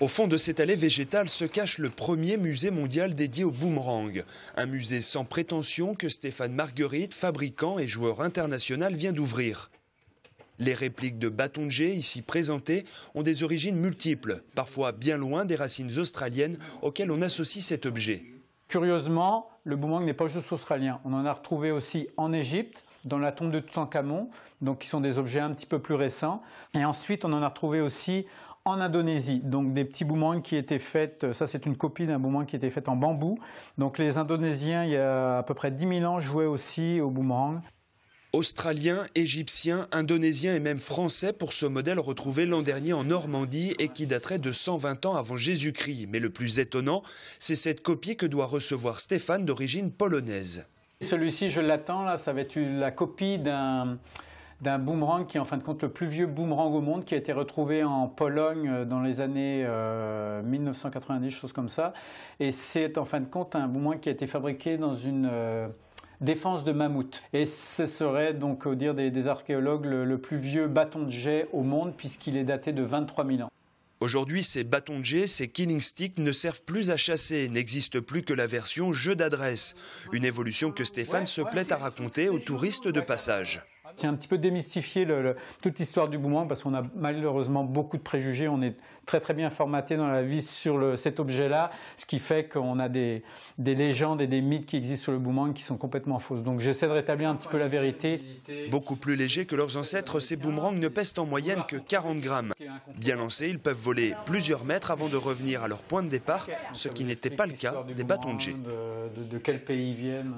Au fond de cette allée végétale se cache le premier musée mondial dédié au boomerang. Un musée sans prétention que Stéphane Marguerite, fabricant et joueur international, vient d'ouvrir. Les répliques de bâtons de jet ici présentées ont des origines multiples, parfois bien loin des racines australiennes auxquelles on associe cet objet. Curieusement, le boomerang n'est pas juste australien. On en a retrouvé aussi en Égypte, dans la tombe de Toutankhamon, donc qui sont des objets un petit peu plus récents. Et ensuite, on en a retrouvé aussi en Indonésie, donc des petits boomerangs qui étaient faits, ça c'est une copie d'un boomerang qui était fait en bambou. Donc les Indonésiens, il y a à peu près 10 000 ans, jouaient aussi au boomerang. Australiens, Égyptiens, Indonésiens et même Français pour ce modèle retrouvé l'an dernier en Normandie et qui daterait de 120 ans avant Jésus-Christ. Mais le plus étonnant, c'est cette copie que doit recevoir Stéphane d'origine polonaise. Celui-ci, je l'attends, là, ça va être la copie d'un boomerang qui est en fin de compte le plus vieux boomerang au monde, qui a été retrouvé en Pologne dans les années 1990, chose comme ça. Et c'est en fin de compte un boomerang qui a été fabriqué dans une défense de mammouth. Et ce serait donc, au dire des archéologues, le plus vieux bâton de jet au monde, puisqu'il est daté de 23 000 ans. Aujourd'hui, ces bâtons de jet, ces killing sticks ne servent plus à chasser, n'existe plus que la version jeu d'adresse. Une évolution que Stéphane se plaît à raconter aux touristes de passage. C'est un petit peu démystifier toute l'histoire du boomerang parce qu'on a malheureusement beaucoup de préjugés. On est très bien formaté dans la vie sur cet objet-là, ce qui fait qu'on a des légendes et des mythes qui existent sur le boomerang qui sont complètement fausses. Donc j'essaie de rétablir un petit peu la vérité. Beaucoup plus légers que leurs ancêtres, ces boomerangs ne pèsent en moyenne que 40 grammes. Bien lancés, ils peuvent voler plusieurs mètres avant de revenir à leur point de départ, ce qui n'était pas le cas des bâtons de jet. De quel pays ils viennent.